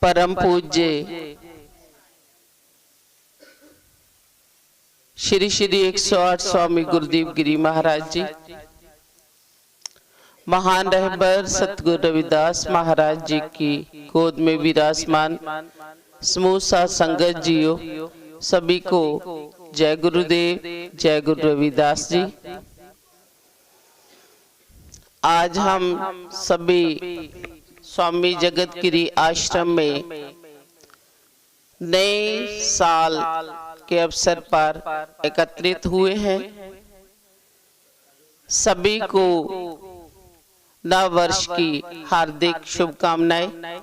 परम पूज्य श्री श्री 108 स्वामी गुरुदेव गिरी महाराज जी, महान रहबर सतगुरु रविदास महाराज जी की गोद में विराजमान समूह साथ संगत जियो, सभी को जय गुरुदेव, जय गुरु रविदास जी। आज हम सभी स्वामी जगतगिरी आश्रम में नए साल के अवसर पर एकत्रित हुए हैं। सभी को नव वर्ष की हार्दिक शुभकामनाएं।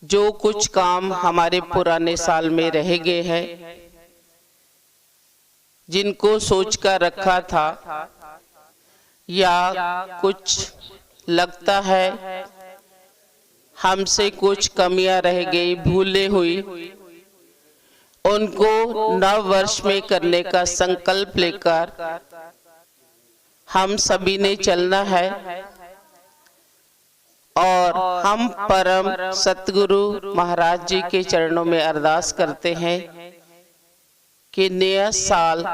जो कुछ काम हमारे पुराने साल में रह गए हैं, जिनको सोचकर रखा था या कुछ लगता है हमसे कुछ कमियां रह गई, भूले हुई, उनको नव वर्ष में करने का संकल्प लेकर हम सभी ने चलना है। और हम परम सतगुरु महाराज जी के चरणों में अरदास करते हैं कि नया साल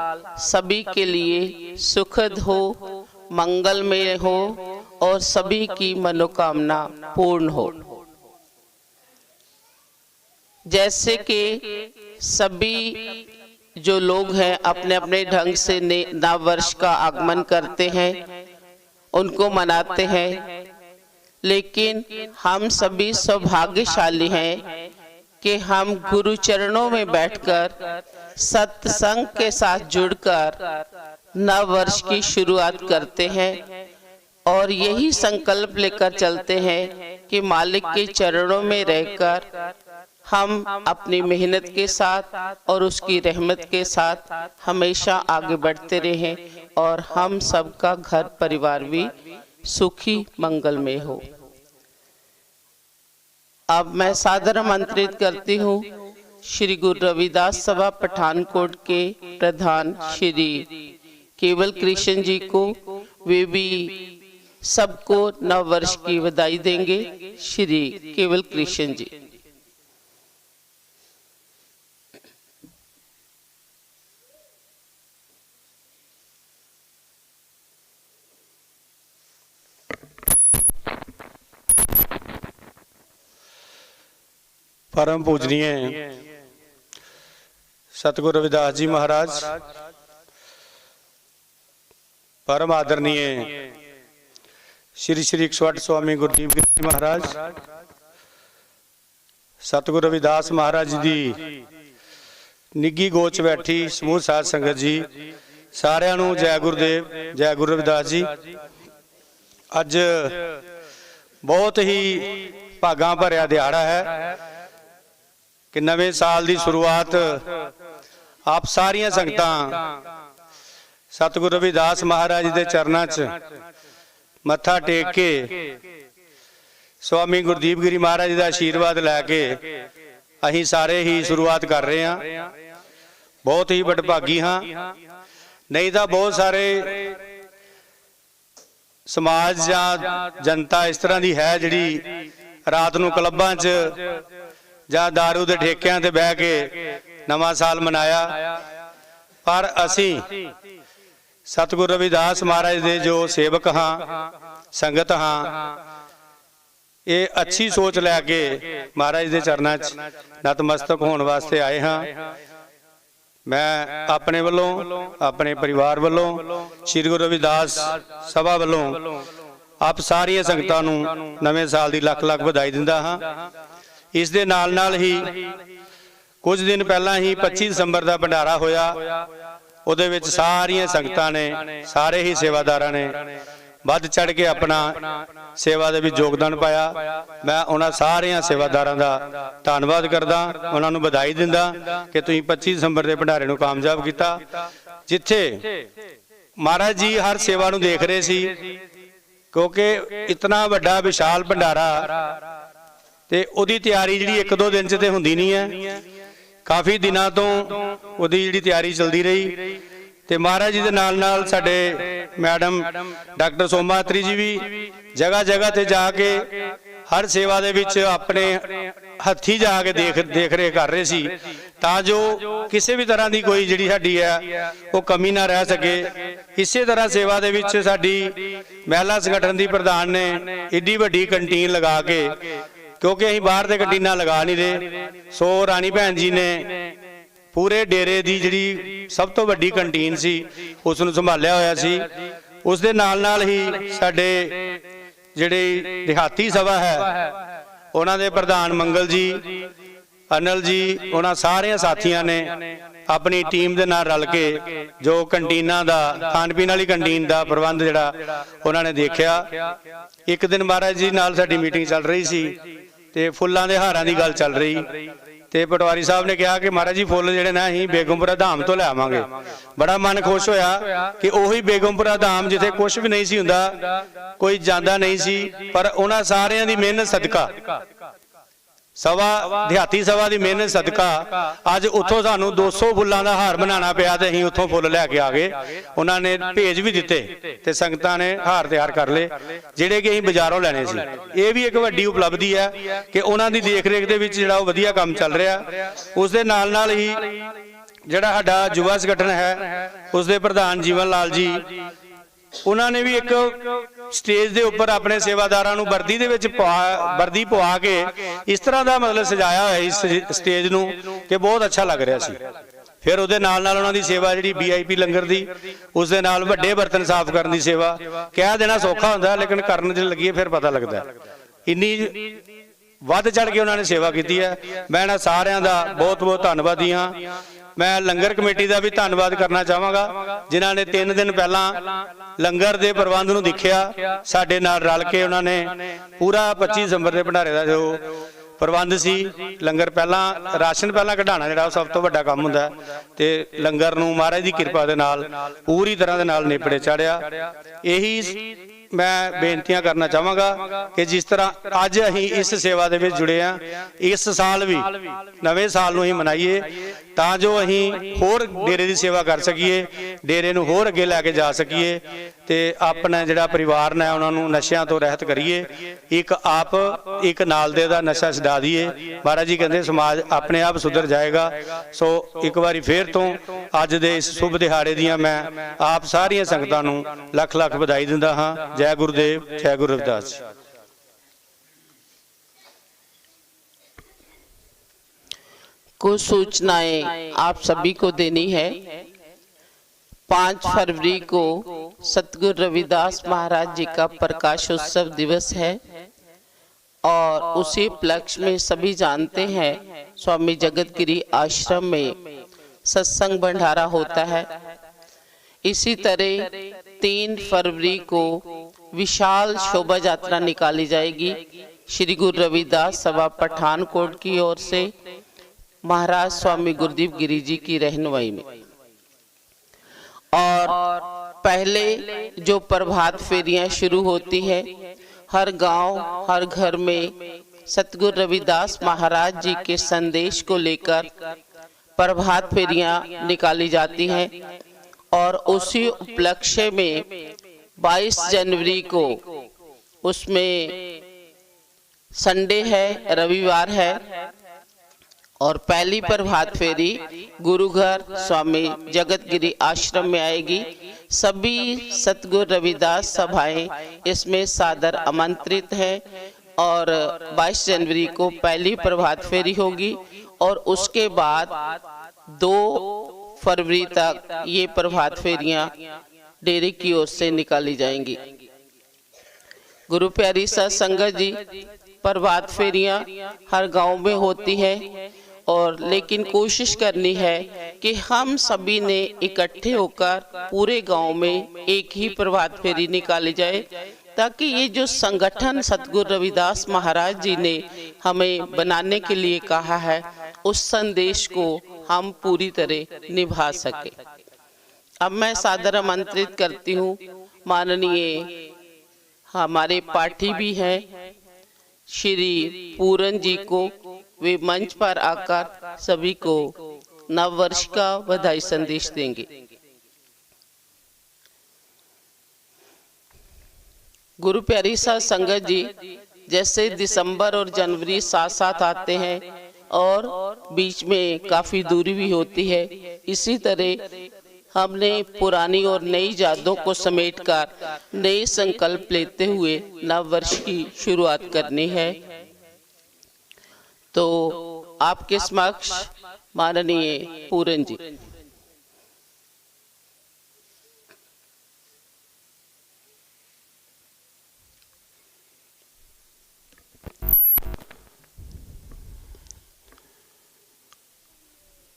सभी के लिए सुखद हो, मंगलमय हो और सभी की मनोकामना पूर्ण हो। जैसे कि सभी जो लोग हैं अपने अपने ढंग से नव वर्ष का आगमन करते हैं, उनको मनाते हैं, लेकिन हम सभी सौभाग्यशाली हैं कि हम गुरु चरणों में बैठकर सत्संग के साथ जुड़कर नव वर्ष की शुरुआत करते हैं और यही संकल्प लेकर चलते हैं कि मालिक के चरणों में रहकर हम अपनी मेहनत के साथ और उसकी रहमत के साथ हमेशा आगे बढ़ते रहें और हम सबका घर परिवार भी सुखी मंगलमय हो। अब मैं सादर आमंत्रित करती हूँ श्री गुरु रविदास सभा पठानकोट के प्रधान श्री केवल कृष्ण जी को। वे भी सबको नव वर्ष की बधाई देंगे। श्री केवल कृष्ण जी। परम पूजनीय सतगुरु रविदास जी महाराज, परम आदरणीय श्री श्री 108 स्वामी गुरुदेव गिरी महाराज, सतगुरु रविदास महाराज जी निगी गोच बैठी समूह साध संगत जी, सारिਆਂ ਨੂੰ जय गुरुदेव, जय गुरु रविदास जी। अज बहुत ही भागा भरिया दिहाड़ा है कि नवे साल की शुरुआत आप सारिया संगतां सतगुरु रविदास महाराज के चरणों च मत्था टेक के स्वामी गुरुदेव गिरी महाराज का आशीर्वाद लैके असीं सारे ही शुरुआत कर रहे हैं। बहुत ही बड़भागी हाँ, नहीं तो बहुत सारे समाज या जनता इस तरह की है जिहड़ी रात नूं क्लबां च ਜਾਂ दारू के ठेकिਆਂ ते बह के नवा साल मनाया। पर असीं सतगुरु रविदास महाराज दे जो सेवक हाँ, संगत हाँ, ये अच्छी सोच लैके महाराज दे चरणों च नतमस्तक होने वास्ते आए हाँ। मैं अपने वालों, अपने परिवार वालों, श्री गुरु रविदास सभा वालों आप सारिया संगतां नूं नवे साल की लख लख बधाई दिंदा हाँ। इस दे नाल नाल ही कुछ दिन पहला ही 25 दिसंबर का भंडारा होया, उहदे विच सारियां संगतां ने, सारे ही सेवादारां ने वध चढ़ के अपना सेवा दे विच योगदान पाया। मैं उन्हां सारियां सेवादारां दा धन्नवाद करदा, उन्हां नूं बधाई दिंदा कि तुसीं 25 दिसंबर के भंडारे नूं कामयाब कीता। जिथे महाराज जी हर सेवा नूं देख रहे सी, क्योंकि इतना वड्डा विशाल भंडारा ते उहदी तैयारी जिहड़ी एक दो दिन च ते हुंदी नहीं है, काफ़ी दिनों तो उहदी जिहड़ी तैयारी चलती रही। ते महाराज जी दे नाल नाल साडे मैडम डॉक्टर सोमात्री जी भी जगह जगह ते जाके हर सेवा दे विच अपने हत्थी जाके देख रेख कर रहे सी तां जो किसी भी तरह की कोई जिहड़ी साडी है वो कमी ना रह सके। इसे तरह सेवा दे विच साडी महिला संगठन की प्रधान ने एडी वड्डी कंटीन लगा के, क्योंकि असीं बाहर ते कंटीना लगा नहीं रहे, सो रानी भैन जी ने पूरे डेरे की जिहड़ी सब तो वड्डी कंटीन सी उस नूं संभालिया होया सी। उस दे नाल ही साडे जिहड़ी देहाती सभा है उन्हां दे प्रधान मंगल जी, अनिल जी, उन्हां सारे साथियों ने अपनी टीम दे नाल रल के जो कंटीना दा खाण पीण वाली कंटीन दा प्रबंध जिहड़ा उन्होंने देखा। एक दिन महाराज जी नाल साडी मीटिंग चल रही सी ते फुल्लां दे हारां दी गल चल रही ते पटवारी साहब ने कहा कि महाराज जी फुल जिहड़े ना असीं बेगमपुरा धाम तो ले आवांगे। बड़ा मन खुश होया कि उही बेगमपुरा धाम जिथे कुछ भी नहीं सी हुंदा, कोई जांदा नहीं सी, पर उन्हां सारियां दी मेहनत सदका, सभा देहाती सभा की मेहनत सदका अज उत्थों सानू 200 फुल्लां दा हार बनाना पिया ते असीं उत्थों फुल लैके आ गए। उन्होंने भेज भी दिते ते संगतां ने हार तैयार कर ले जिहड़े कि असीं बाजारों लैणे सी। ये भी एक वड्डी उपलब्धि है कि उन्हां दी देख रेख दे विच जिहड़ा वधिया काम चल रहा। उस दे नाल नाल ही जिहड़ा साडा युवा संगठन है उस दे प्रधान जीवन लाल जी, उन्होंने भी एक स्टेज के उपर अपने सेवादारां नूं वर्दी दे विच वर्दी पवा के इस तरह का मतलब सजाया है इस स्टेज नूं कि बहुत अच्छा लग रहा सी। फिर उहदे नाल नाल उन्हां दी सेवा जिहड़ी VIP लंगर दी, उस दे नाल वड्डे बर्तन साफ करने की सेवा, कह देना सौखा हुंदा लेकिन करन च लगिए फिर पता लगदा इन्नी वध चढ़ के उन्होंने सेवा की है। मैं इन्हां सारियां दा बहुत बहुत धन्नवादी हाँ। मैं लंगर कमेटी का भी धन्नवाद करना चाहांगा जिन्हां ने 3 दिन पहला लंगर के प्रबंध नूं देखिया, साडे नाल रल के उन्होंने पूरा 25 दिसंबर के भंडारे का जो प्रबंध सी, लंगर पहला राशन पहला कढ़ाना जिहड़ा सब तो वड्डा काम हुंदा ते लंगर नूं महाराज की कृपा दे नाल पूरी तरह दे नाल नेपड़े चाढ़िया। यही मैं बेनतियां करना चाहांगा कि जिस तरह अज असीं इस सेवा दे विच जुड़े हैं, इस साल भी नवे साल नूं ही मनाइए तां जो असीं होर डेरे की सेवा कर सकीए, डेरे नूं होर अगे लैके जा सकीए ते अपना जिहड़ा परिवार ने उन्हां नूं नशियां तो रहत करिए। एक आप एक नाल दे दा नशा छडा दीए। महाराज जी कहते समाज अपने आप सुधर जाएगा। सो एक बारी फिर तो अज दे इस शुभ दिहाड़े दियां मैं आप सारियां संगतां नूं लख लख बधाई दिंदा हां। जय गुरुदेव, जय गुरु रविदास जी। कुछ सूचनाएं आप सभी को देनी है। 5 फरवरी को सतगुरु रविदास महाराज जी का प्रकाश उत्सव दिवस है और उसी उपलक्ष्य में सभी जानते हैं स्वामी जगतगिरी आश्रम में सत्संग भंडारा होता है। इसी तरह 3 फरवरी को विशाल शोभा यात्रा निकाली जाएगी श्री गुरु रविदास सभा पठानकोट की ओर से महाराज स्वामी गुरुदीप गिरी जी की रहनुमाई में। और पहले जो प्रभात फेरियां शुरू होती है, हर गांव हर घर में सतगुरु रविदास महाराज जी के संदेश को लेकर प्रभात फेरियां निकाली जाती हैं और उसी उपलक्ष्य में 22 जनवरी को उसमें संडे है, रविवार है और पहली प्रभात फेरी गुरुघर स्वामी जगतगिरी आश्रम में आएगी। सभी सतगुरु रविदास सभाएं इसमें सादर आमंत्रित हैं और 22 जनवरी को पहली प्रभात फेरी होगी और उसके बाद 2 फरवरी तक ये प्रभात फेरियां डेरे की ओर से निकाली जाएंगी। गुरु प्यारी सत संगत जी, प्रभात फेरियां हर गांव में होती है और लेकिन कोशिश करनी है कि हम सभी ने इकट्ठे होकर पूरे गांव में एक ही प्रभात फेरी निकाली जाए ताकि ये जो संगठन सतगुरु रविदास महाराज जी ने हमें बनाने के लिए कहा है उस संदेश को हम पूरी तरह निभा सके। अब मैं सादर आमंत्रित करती हूँ माननीय हमारे पाठी भी हैं श्री पूरन जी को, वे मंच पर आकर सभी को नव वर्ष का बधाई संदेश देंगे। गुरु प्यारी साध संगत जी, जैसे दिसंबर और जनवरी साथ साथ आते हैं और बीच में काफ़ी दूरी भी होती है, इसी तरह हमने पुरानी और नई यादों को समेटकर नए संकल्प लेते हुए नव वर्ष की शुरुआत करनी है। तो आपके समक्ष माननीय पूरन जी।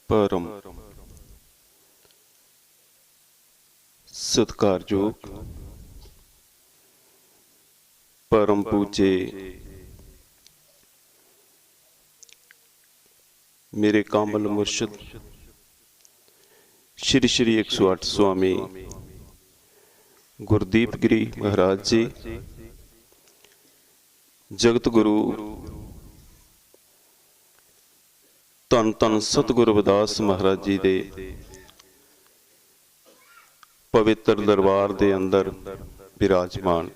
परम सत्कारयोग परम पूजे मेरे कामल मुर्शिद श्री श्री 108 स्वामी गुरदीप गिरी महाराज जी, जगत गुरु धन धन सतगुरु रविदास महाराज जी दे पवित्र दरबार दे अंदर विराजमान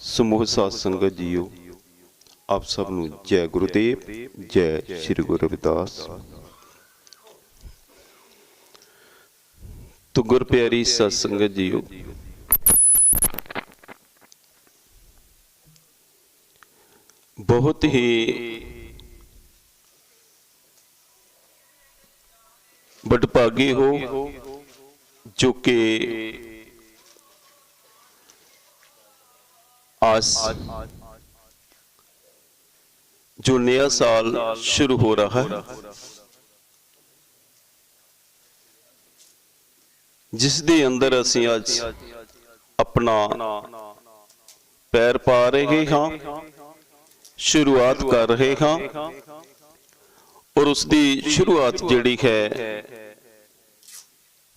समूह साध संगत जीओ, आप सब नूं जय गुरुदेव, जय श्री गुरु रविदास। तो गुर प्यारी साध संगत जीओ, बहुत ही बड़भागी हो जो कि आज जो नया साल शुरू हो रहा है, जिस दे अंदर असीं अज अपना पैर पा रहे हाँ, शुरुआत कर रहे हाँ, और उसकी शुरुआत जिहड़ी है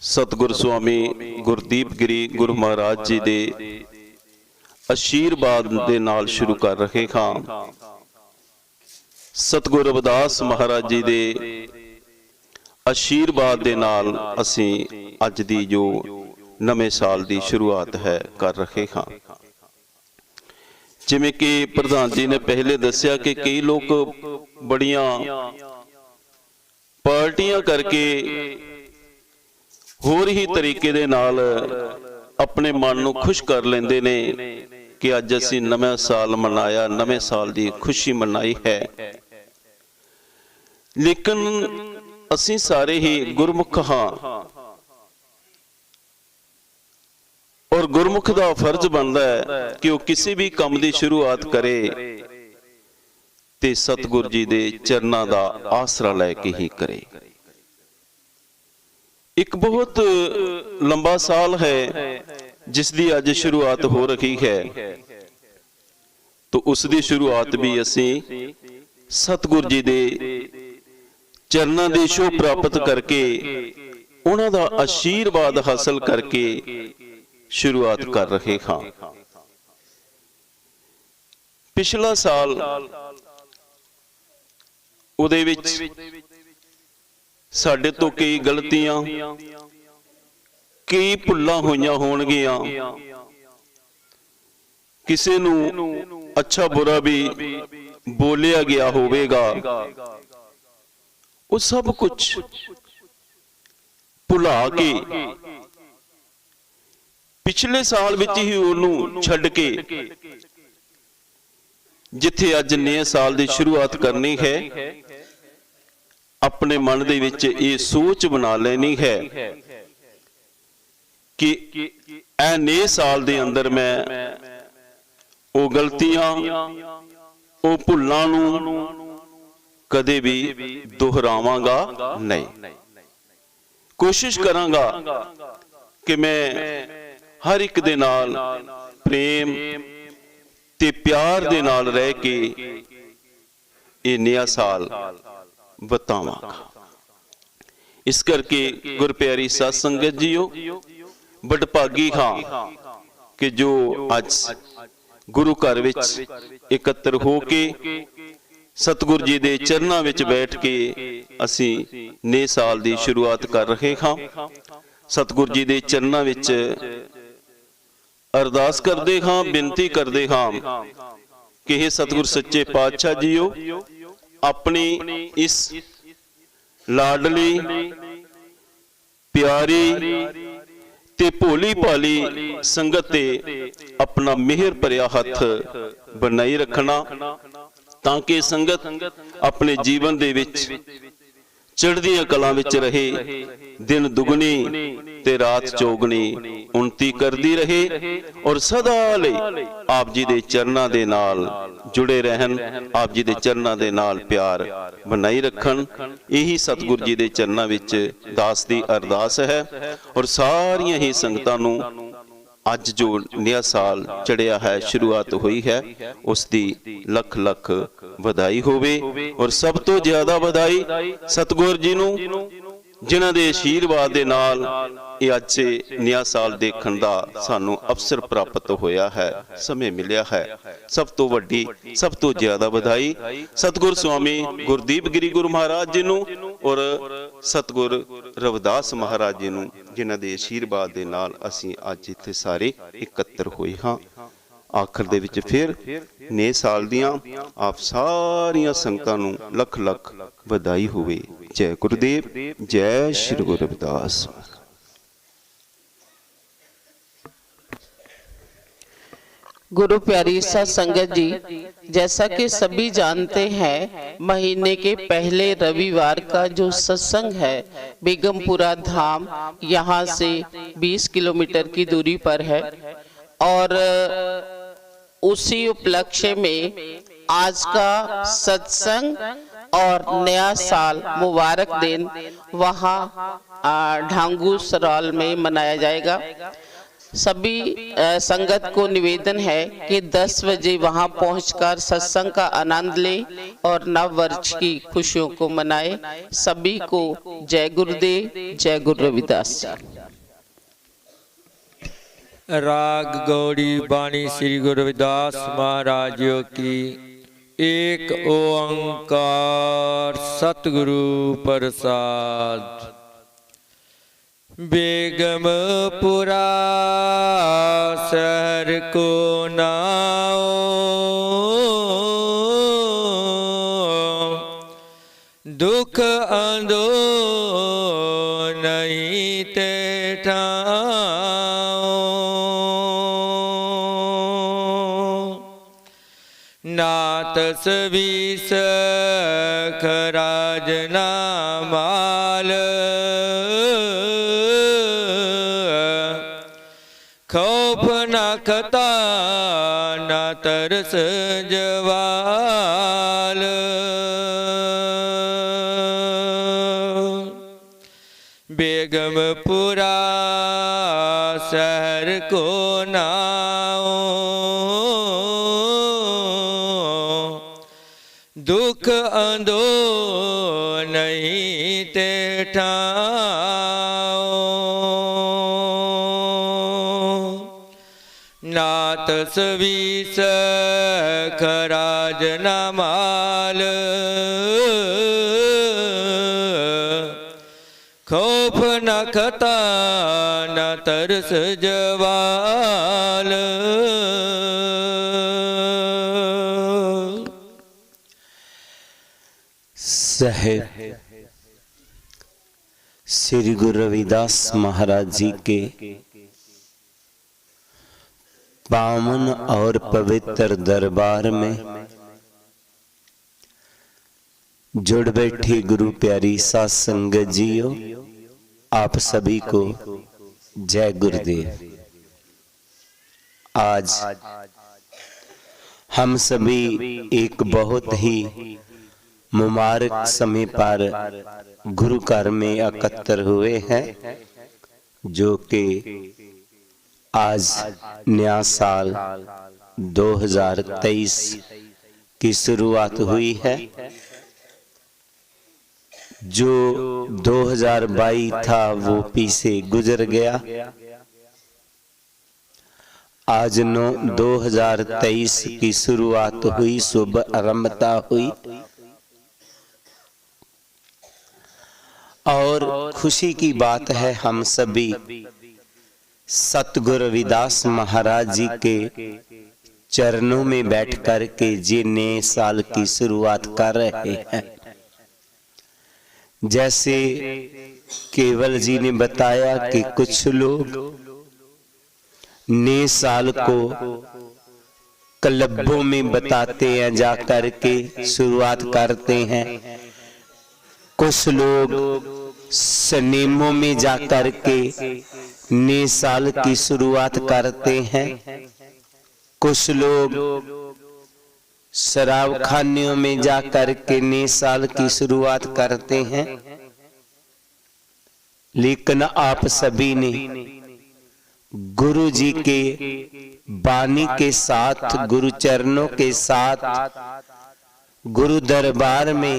सतगुर स्वामी गुरदीप गिरी गुरु महाराज जी दे आशीर्वाद दे नाल शुरू कर रहे हाँ। सतगुर रविदास महाराज जी दे आशीर्वाद दे नाल असीं अज दी जो नवे साल दी शुरुआत है कर रहे हाँ। जिवें कि प्रधान जी ने पहले दस्या कि कई लोग बड़ियां पार्टियां करके होर ही तरीके दे नाल अपने मन नूं खुश कर लेंदे ने कि अज असीं नवां साल मनाया, नवें साल दी खुशी मनाई है। लेकिन असीं सारे ही गुरमुख हाँ, और गुरमुख दा फर्ज बनदा है कि वह किसी भी काम दी शुरुआत करे ते सतगुर जी दे चरनां दा आसरा लैके ही करे। एक बहुत लंबा साल है जिसकी अज शुरुआत हो रही है, तो उसकी शुरुआत भी असी सतगुर जी दे चरनां दी शोभ प्राप्त करके उन्हां दा आशीर्वाद हासिल करके शुरुआत कर रहे हाँ। पिछला साल उहदे विच साडे तो कई गलतियां, कई भुल्लां होईयां होणगियां, किसी नूं अच्छा बुरा भी बोलिया गया होवेगा, वो सब कुछ भुला के पिछले साल विच ही उहनूं छड्ड के जिथे अज नए साल की शुरुआत करनी है, अपने मन दे विच ये सोच बना लेनी है कि ऐ नए साल दे अंदर मैं वो गलतियां, वो भुल्लां नूं कदे भी दोहरावांगा नहीं। कोशिश करांगा कि मैं हर एक दे नाल प्रेम ते प्यार दे नाल रह के ये नया साल बतावांगा। इस करके गुर प्यारी साध संगत जीओ, बड़भागी हाँ कि जो अज गुरु घर विच एकत्र हो के सतगुर जी दे चरनां विच बैठ के असी नए साल की शुरुआत कर रहे हाँ। सतगुर जी दे चरनां विच अरदास करदे हाँ, बिनती करदे हाँ कि हे सतगुर सच्चे पातशाह जीओ, अपनी इस लाडली प्यारी ते भोली भाली संगत ते अपना मेहर भरिया हथ बनाई रखना, ताकि संगत अपने जीवन दे विच चढ़दियां कलां विच रहे, दिन दुगनी ते रात चौगनी उन्नति करदी रहे और सदा लई आप जी दे चरनां दे नाल जुड़े रहन, आप जी दे चरनां दे नाल प्यार बनाई रखन। यही सतगुर जी दे चरनां विच दास दी अरदास है। और सारियां ही संगतां नूं अज जो नया साल चढ़िया है, शुरुआत हुई है, उसकी लख लख बधाई होवे। और सब तो ज्यादा बधाई सतगुर जी नूं, जिन्हां दे आशीर्वाद दे नाल ये अज नया साल देखण दा सानू अवसर प्राप्त होया है, समय मिलिया है। सब तो वड्डी, सब तो ज्यादा बधाई सतगुर स्वामी गुरदीप गिरी गुरु महाराज जी नूं और सतगुर रविदास महाराज जी नूं, जिन्हां दे आशीर्वाद दे नाल असीं अज इत्थे सारे इकत्तर होए हां। आखिर दे विच फिर नए साल दियां आप सारियां संगतां नूं लख लख बधाई होवे। जय गुरुदेव, जय श्री गुरु रविदास। गुरु प्यारी साध संगत जी, जैसा कि सभी जानते हैं, महीने के पहले रविवार का जो सत्संग है बेगमपुरा धाम यहाँ से 20 किलोमीटर की दूरी पर है। और उसी उपलक्ष्य में आज का सत्संग और नया साल मुबारक दिन वहाँ ढांगू सराल में मनाया जाएगा। सभी संगत को निवेदन है कि 10 बजे वहां पहुंचकर सत्संग का आनंद ले और नव वर्ष की खुशियों को मनाए। सभी को जय गुरुदेव, जय गुरु रविदास। राग गौड़ी बाणी श्री गुरु रविदास महाराज जी की। एक ओंकार सतगुरु प्रसाद। बेगमपुरा शहर को नाओ, दुख अंधो नहीं ते ठाओ। नात सवीस खराज ना माल, खौफ न खता न तरस जवाल। बेगमपुरा शहर को नाओ, दुख अंधो नहीं ते ठाओ। नात सवीस खराज न माल, खौफ न खता न तरस जवाल। साहेब श्री गुरु रविदास महाराज जी के पावन और पवित्र दरबार में जुड़ बैठी गुरु प्यारी साध संगत जीओ, आप सभी को जय गुरुदेव। आज हम सभी एक बहुत ही मुबारक समय पर गुरु घर में एकत्र हुए हैं, जो कि आज नया साल 2023 की शुरुआत हुई है। जो 2022 था वो पीछे गुजर गया। आज 2023 की शुरुआत हुई, शुभ आरंभता हुई। और खुशी की बात है, हम सभी सतगुरु रविदास महाराज जी के चरणों में बैठ कर के जी नए साल की शुरुआत कर रहे हैं। जैसे केवल जी ने बताया कि कुछ लोग नए साल को क्लबों में बताते हैं, जा कर के शुरुआत करते हैं। कुछ लोग सिनेमों में जा कर के नए साल की शुरुआत करते हैं। कुछ लोग शराब खानियों में जा कर के नए साल की शुरुआत करते हैं। लेकिन आप सभी ने गुरु जी के बानी के साथ, गुरु चरणों के साथ, गुरु दरबार में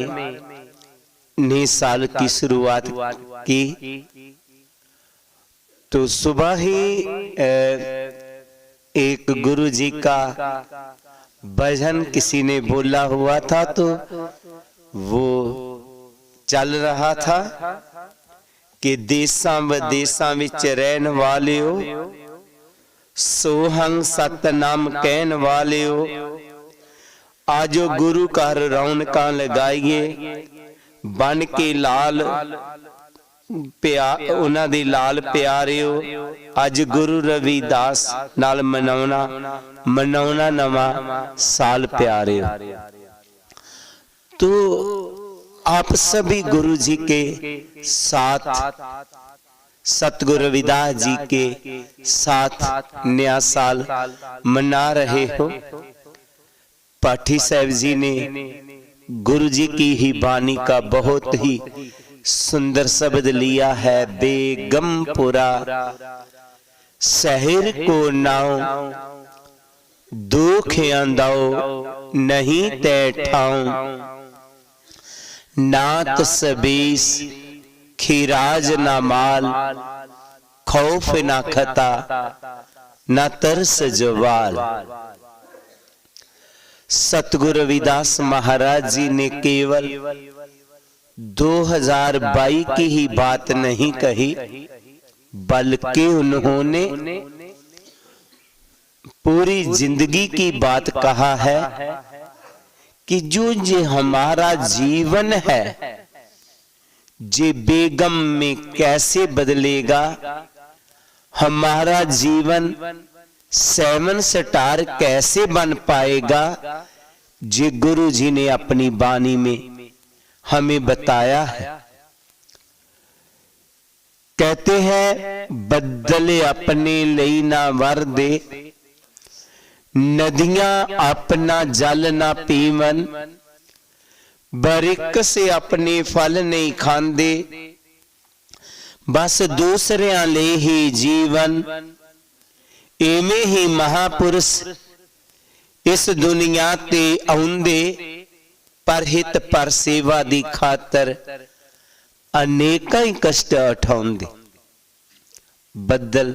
नए साल की शुरुआत की। तो सुबह ही एक गुरु जी का भजन किसी ने बोला हुआ था, तो वो चल रहा था कि देसां विदेसां विच रहन वालियो, सोहंग सतनाम कहन वालियो, आजो गुरु घर रौनकां लगाइए, बन के लाल उन्हां दे लाल प्यारियो, अज गुरु रविदास नाल मनाउणा नवा साल प्यारियो। तो आप सभी गुरु जी के साथ, सतगुरु रविदास जी के साथ नया साल मना रहे हो। पाठी साहब जी ने गुरु जी की ही बानी का बहुत ही सुंदर शब्द लिया है। बेगमपुरा शहर को नाव, दुख आंदाओ नहीं तय ठाऊं, नात सबीस खिराज ना माल, खौफ ना खता ना तरस जवाल। सतगुरु रविदास महाराज जी ने केवल 2022 की ही बात नहीं कही, बल्कि उन्होंने पूरी जिंदगी की बात कहा है कि जो ये हमारा जीवन है, ये बेगम में कैसे बदलेगा, हमारा जीवन 7 स्टार कैसे बन पाएगा, ये गुरु जी ने अपनी बानी में हमें बताया है। कहते हैं बदले अपने लई ना वर दे, नदियां अपना जल ना पीवन, बरिक से अपने फल नहीं खांदे, बस दूसरियां ले ही जीवन। एवें ही महापुरुष इस दुनिया ते आउंदे, पर हित पर सेवा दी खातर अनेकां ही कष्ट उठाउंदे। बदल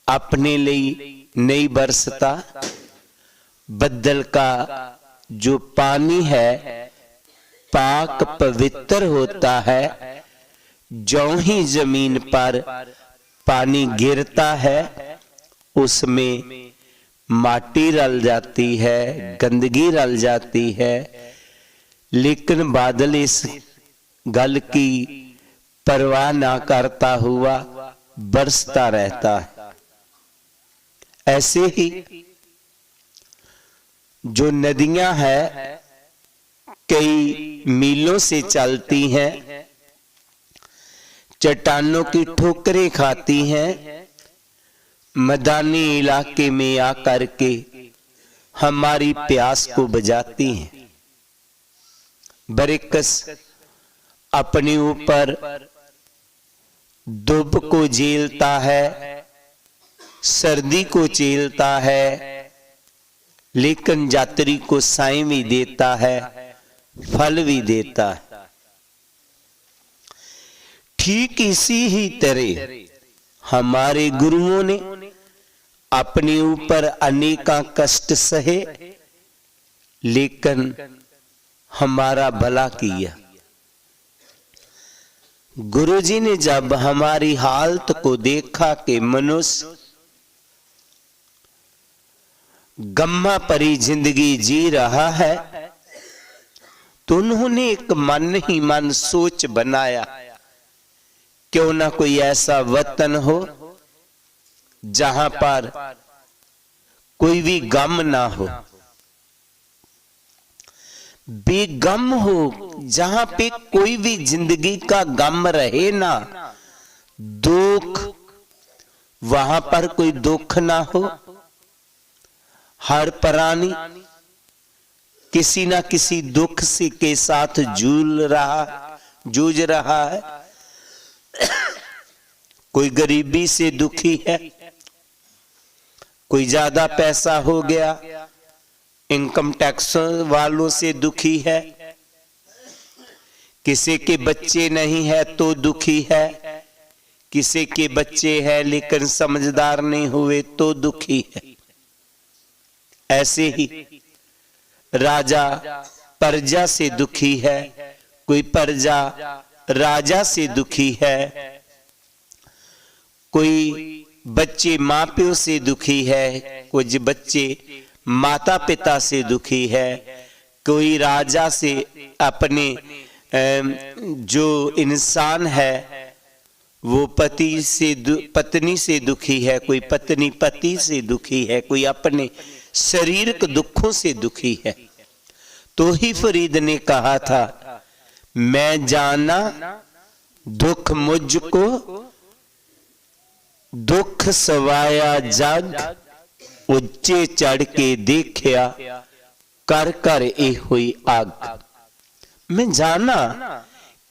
अपने लिए नहीं बरसता, बदल का जो पानी है पाक पवित्र होता है। जो ही जमीन पर पानी गिरता है उसमें माटी रल जाती है, गंदगी रल जाती है, लेकिन बादल इस गल की परवाह ना करता हुआ बरसता रहता है। ऐसे ही जो नदियां हैं कई मीलों से चलती हैं, चट्टानों की ठोकरें खाती हैं, मैदानी इलाके में आकर के हमारी प्यास को बुझाती हैं। बरिकस अपने ऊपर दुब को झेलता है, सर्दी को झेलता है, लेकिन यात्री को साई भी देता है, फल भी देता है। ठीक इसी ही तरह हमारे गुरुओं ने अपने ऊपर अनेका कष्ट सहे, लेकिन हमारा भला किया। गुरु जी ने जब हमारी हालत को देखा कि मनुष्य गम्मा परी जिंदगी जी रहा है, तो उन्होंने एक मन ही मन सोच बनाया, क्यों ना कोई ऐसा वतन हो जहां पर कोई भी गम ना हो, बेगम हो, जहां पे कोई भी जिंदगी का गम रहे ना, दुख, वहां पर कोई दुख ना हो। हर प्राणी किसी ना किसी दुख से के साथ जूझ रहा है। कोई गरीबी से दुखी है, कोई ज्यादा पैसा हो गया, इनकम टैक्स वालों से दुखी है, किसी के बच्चे नहीं है तो दुखी है, किसी के बच्चे हैं लेकिन समझदार नहीं हुए तो दुखी है। ऐसे ही राजा प्रजा से दुखी है, कोई प्रजा राजा से दुखी है, कोई बच्चे माँ प्यो से दुखी है, कुछ बच्चे माता पिता से दुखी है, कोई राजा से अपने जो इंसान है वो पत्नी से दुखी है, कोई पत्नी पति से दुखी है, कोई अपने शारीरिक दुखों से दुखी है। तो ही फरीद ने कहा था, मैं जाना दुख मुझको, दुख सवाया जग, उच्चे चढ़ के देखिया, कर कर ए हुई आग। मैं जाना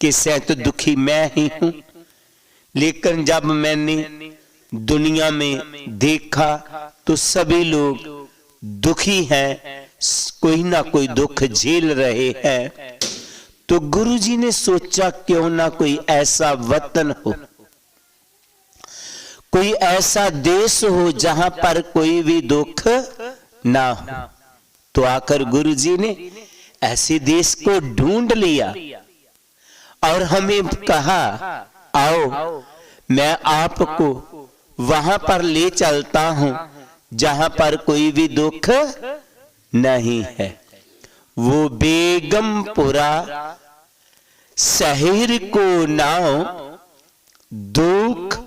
कि शायद दुखी मैं ही हूं, लेकिन जब मैंने दुनिया में देखा तो सभी लोग दुखी हैं, कोई ना कोई दुख झेल रहे हैं। तो गुरुजी ने सोचा क्यों ना कोई ऐसा वतन हो, कोई ऐसा देश हो जहां पर कोई भी दुख ना हो। तो आकर गुरुजी ने ऐसे देश को ढूंढ लिया और हमें कहा, आओ मैं आपको वहां पर ले चलता हूं जहां पर कोई भी दुख नहीं है। वो बेगमपुरा शहर को नाओ, दुख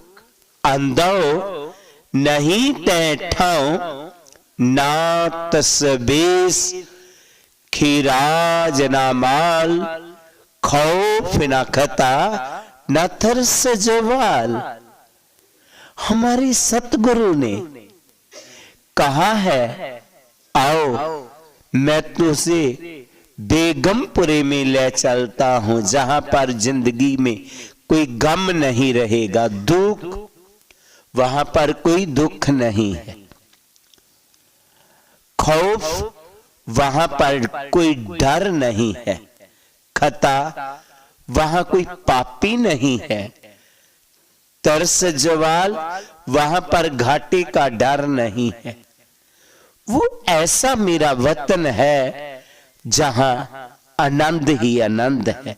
अंदो नहीं तैठाओ, ना तस्बेस खिराज ना माल, खौफ ना खता न थर्स जवाल। हमारे सतगुरु ने कहा है, आओ मैं तुझे बेगमपुरे में ले चलता हूं जहां पर जिंदगी में कोई गम नहीं रहेगा, दुख, वहां पर कोई दुख नहीं है, खौफ, वहां पर कोई डर नहीं है, खता, वहां कोई पापी नहीं है, तरस जवाल, वहां पर घाटे का डर नहीं है। वो ऐसा मेरा वतन है जहां आनंद ही आनंद है,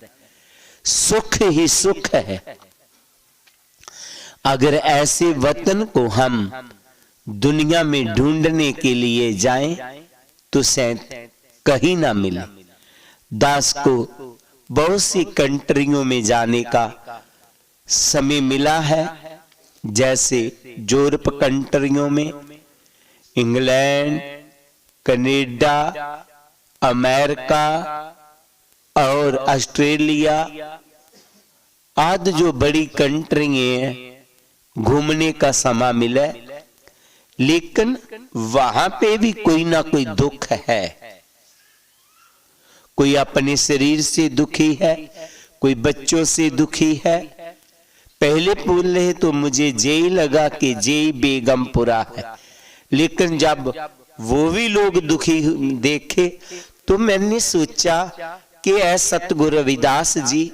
सुख ही सुख है। अगर ऐसे वतन को हम दुनिया में ढूंढने के लिए जाएं तो शायद कहीं ना मिले। दास को बहुत सी कंट्रियों में जाने का समय मिला है, जैसे यूरोप कंट्रियों में, इंग्लैंड, कनाडा, अमेरिका और ऑस्ट्रेलिया आदि जो बड़ी कंट्री हैं, घूमने का समय मिला, लेकिन वहां पे भी कोई ना कोई दुख है। कोई अपने शरीर से दुखी है, कोई बच्चों से दुखी है। पहले बोल रहे तो मुझे जेई लगा कि जेई बेगमपुरा है, लेकिन जब वो भी लोग दुखी देखे तो मैंने सोचा कि ऐ सतगुरु रविदास जी,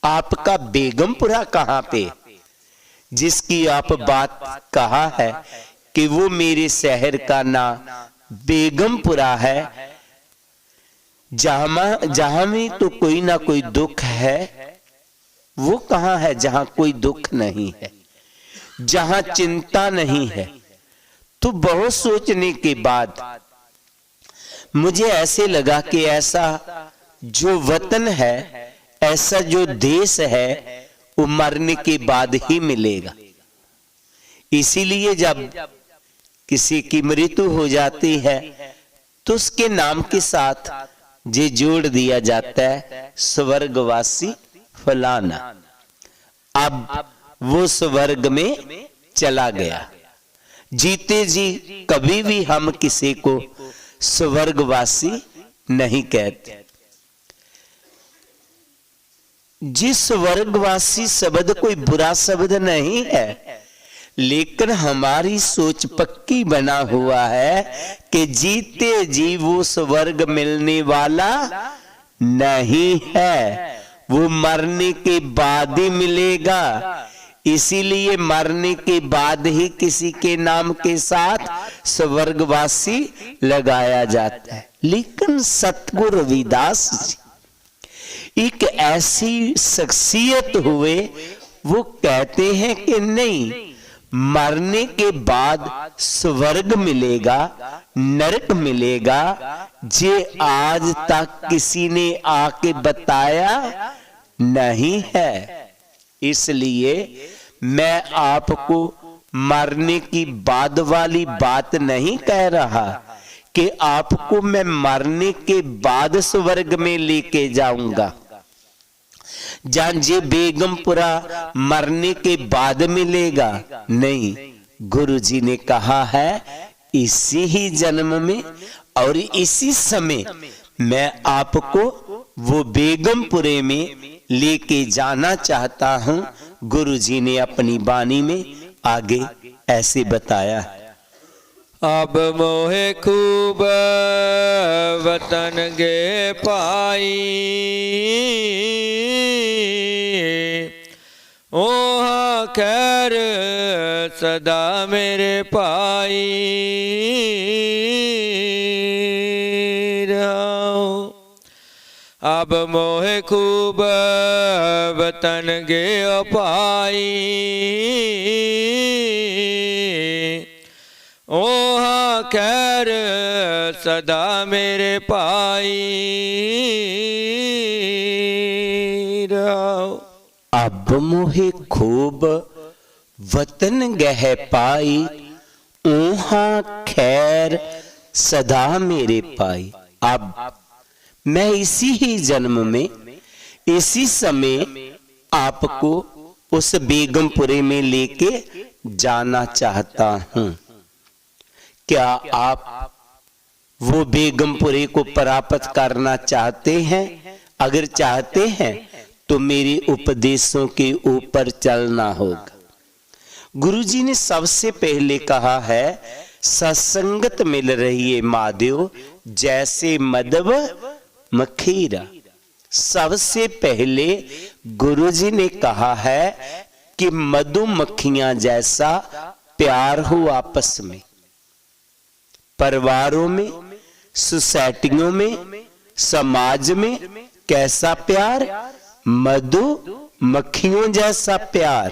आपका बेगमपुरा कहां पे, जिसकी आप बात कहा है कि वो मेरे शहर का नाम बेगमपुरा है, जहां में तो कोई ना कोई दुख है, वो कहां है जहां कोई दुख नहीं है, जहां चिंता नहीं है। तो तो बहुत सोचने के बाद मुझे ऐसे लगा कि ऐसा जो वतन है, ऐसा जो देश है, वो मरने के बाद ही मिलेगा। इसीलिए जब किसी की मृत्यु हो जाती है तो उसके नाम के साथ ये जोड़ दिया जाता है स्वर्गवासी फलाना। अब वो स्वर्ग में चला गया। जीते जी कभी भी हम किसी को स्वर्गवासी नहीं कहते। जिस स्वर्गवासी शब्द कोई बुरा शब्द नहीं है, लेकिन हमारी सोच पक्की बना हुआ है कि जीते जी वो स्वर्ग मिलने वाला नहीं है, वो मरने के बाद ही मिलेगा। इसीलिए मरने के बाद ही किसी के नाम के साथ स्वर्गवासी लगाया जाता है। लेकिन सतगुरु रविदास जी एक ऐसी शख्सियत हुए, वो कहते हैं कि नहीं, मरने के बाद स्वर्ग मिलेगा, नरक मिलेगा, जे आज तक किसी ने आके बताया नहीं है। इसलिए मैं आपको मरने की बाद वाली बात नहीं कह रहा कि आपको मैं मरने के बाद स्वर्ग में लेके जाऊंगा। जांजे बेगमपुरा मरने के बाद मिलेगा, नहीं, गुरु जी ने कहा है इसी ही जन्म में और इसी समय मैं आपको वो बेगमपुरे में लेके जाना चाहता हूं। गुरु जी ने अपनी वाणी में आगे ऐसे बताया है। अब मोहे खूब वतन गे पाई, ओहा खैर सदा मेरे पाई रहो। अब मोहे खूब वतन गे पाई, ओहा खैर सदा मेरे पाई रहो। अब मोहे खूब वतन गह पाई, ओहा खैर सदा मेरे पाई। अब मैं इसी ही जन्म में, इसी समय आपको उस बेगमपुरे में लेके जाना चाहता हूं। क्या आप वो बेगमपुरे को प्राप्त करना चाहते हैं? अगर चाहते हैं तो मेरे उपदेशों के ऊपर चलना होगा। गुरुजी ने सबसे पहले कहा है, सत्संगत मिल रही है महादेव जैसे मधव मखीरा। सबसे पहले गुरुजी ने कहा है कि मधुमक्खियां जैसा प्यार हो आपस में, परिवारों में, सोसाइटियों में, समाज में। कैसा प्यार? मधुमक्खियों जैसा प्यार।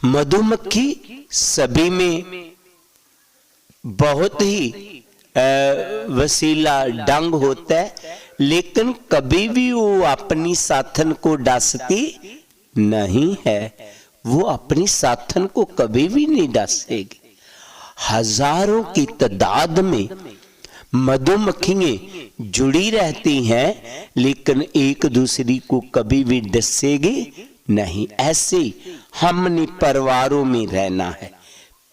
मधुमक्खी सभी में बहुत ही वसीला ढंग होता है, लेकिन कभी भी वो अपनी साथन को डसती नहीं है। वो अपनी साथन को कभी भी नहीं डसेगी। हजारों की तादाद में मधुमक्खियां जुड़ी रहती हैं, लेकिन एक दूसरी को कभी भी डसेगी नहीं। ऐसे ही हमने परिवारों में रहना है,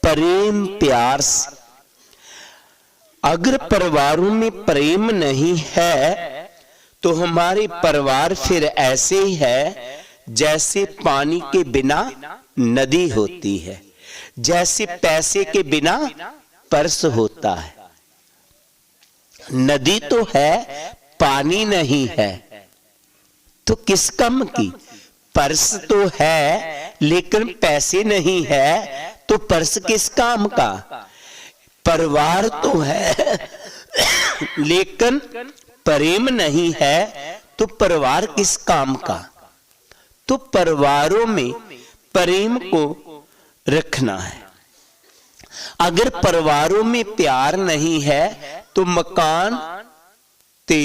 प्रेम प्यार से। अगर परिवारों में प्रेम नहीं है तो हमारे परिवार फिर ऐसे ही है जैसे पानी के बिना नदी होती है, जैसे पैसे के बिना पर्स होता है। नदी तो है, पानी नहीं है, तो किस काम की? पर्स तो है लेकिन पैसे नहीं है, तो पर्स किस काम का? परिवार तो है लेकिन प्रेम नहीं है, तो परिवार किस काम का? तो परिवारों में प्रेम को रखना है। अगर परिवारों में प्यार नहीं है तो मकान ते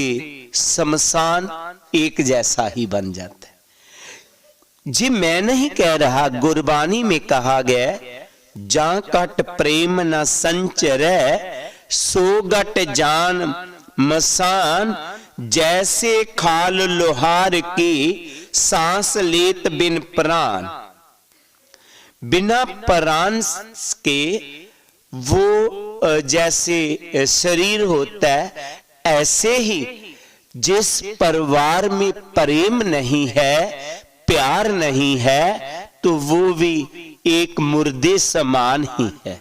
शमशान एक जैसा ही बन जाता है। जी मैं नहीं कह रहा, गुरबानी में कहा गया, जा कट प्रेम न संचरै सो गट जान मसान, जैसे खाल लोहार की सांस लेत बिन प्राण। बिना प्राण के वो जैसे शरीर होता है, ऐसे ही जिस परिवार में प्रेम नहीं है, प्यार नहीं है, तो वो भी एक मुर्दे समान ही है।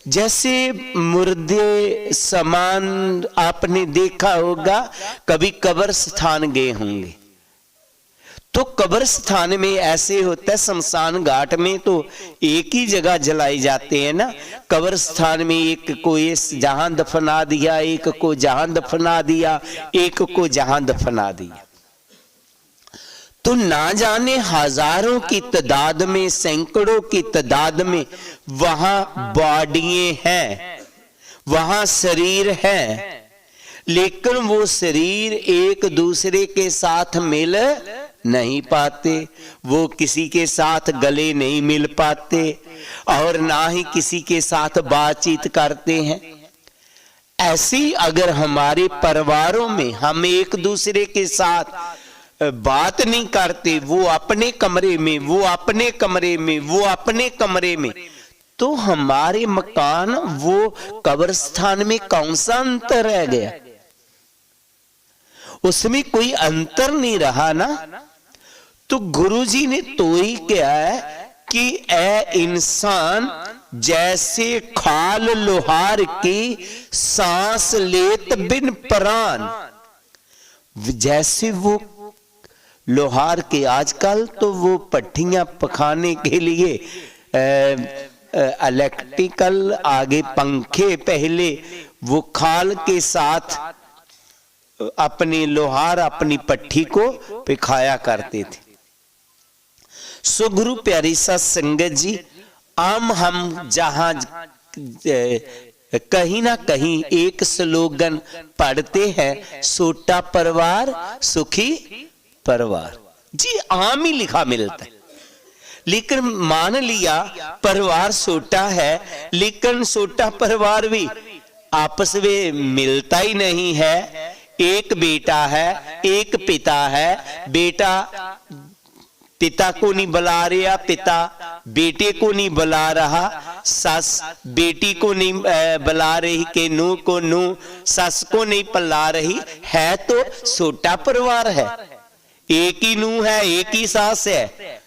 जैसे मुर्दे समान आपने देखा होगा, कभी कब्रिस्तान गए होंगे तो कब्रिस्तान में ऐसे होता है, शमशान घाट में तो एक ही जगह जलाए जाते हैं ना। कब्रिस्तान में एक को जहां दफना दिया, एक को जहां दफना दिया, एक को जहां दफना दिया। तो ना जाने हजारों की तादाद में, सैकड़ों की तादाद में वहां बॉडियां हैं, वहां शरीर हैं, लेकिन वो शरीर एक दूसरे के साथ मिल नहीं पाते, वो किसी के साथ गले नहीं मिल पाते और ना ही किसी के साथ बातचीत करते हैं। ऐसी अगर हमारे परिवारों में हम एक दूसरे के साथ बात नहीं करते, वो अपने कमरे में, वो अपने कमरे में, वो अपने कमरे में, तो हमारे मकान वो कब्रिस्तान में कौन सा अंतर रह गया? उसमें कोई अंतर नहीं रहा ना। तो गुरुजी ने तो ही क्या है कि ए इंसान जैसे खाल लोहार की सांस लेत बिन प्राण, जैसे वो लोहार के आजकल तो वो पट्टियां पकाने के लिए इलेक्ट्रिकल आगे पंखे, पहले वो खाल के साथ अपनी लोहार अपनी पट्टी को पिखाया करते थे। सो गुरु प्यारी सा संगत जी, आम हम जहां कहीं ना कहीं एक स्लोगन पढ़ते हैं, छोटा परिवार सुखी परिवार। जी आम ही लिखा मिलता है, लेकिन मान लिया परिवार छोटा है, लेकिन छोटा परिवार भी आपस में मिलता ही नहीं है। एक बेटा है, एक पिता है, बेटा पिता को नहीं बुला रहा, पिता बेटे को नहीं बुला रहा, सस बेटी को नहीं बुला रही, के नूह को नूह सस को नहीं बुला रही है, तो छोटा परिवार है, एक ही नूह है, एक ही सास है,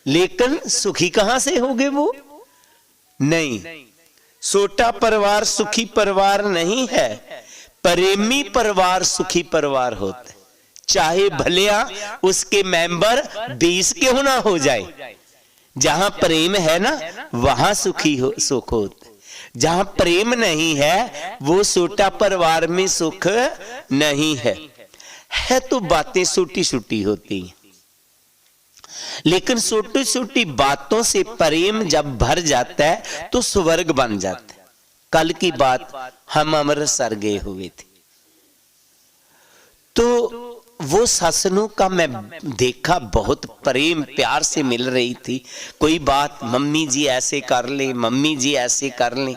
लेकिन सुखी कहां से होगे वो? नहीं, छोटा परिवार सुखी परिवार नहीं है, प्रेमी परिवार सुखी परिवार होता है। चाहे भलिया उसके मेंबर 20 क्यों ना हो जाए, जहां प्रेम है ना वहां सुखी हो, सुख होता है। जहां प्रेम नहीं है वो छोटा परिवार में सुख नहीं है तो बातें छोटी छोटी होती हैं, लेकिन छोटी छोटी बातों से प्रेम जब भर जाता है तो स्वर्ग बन जाता है। कल की बात, हम अमृतसर गए हुए थे, तो वो ससनों का मैं देखा, बहुत प्रेम प्यार से मिल रही थी। कोई बात मम्मी जी ऐसे कर ले, मम्मी जी ऐसे कर ले।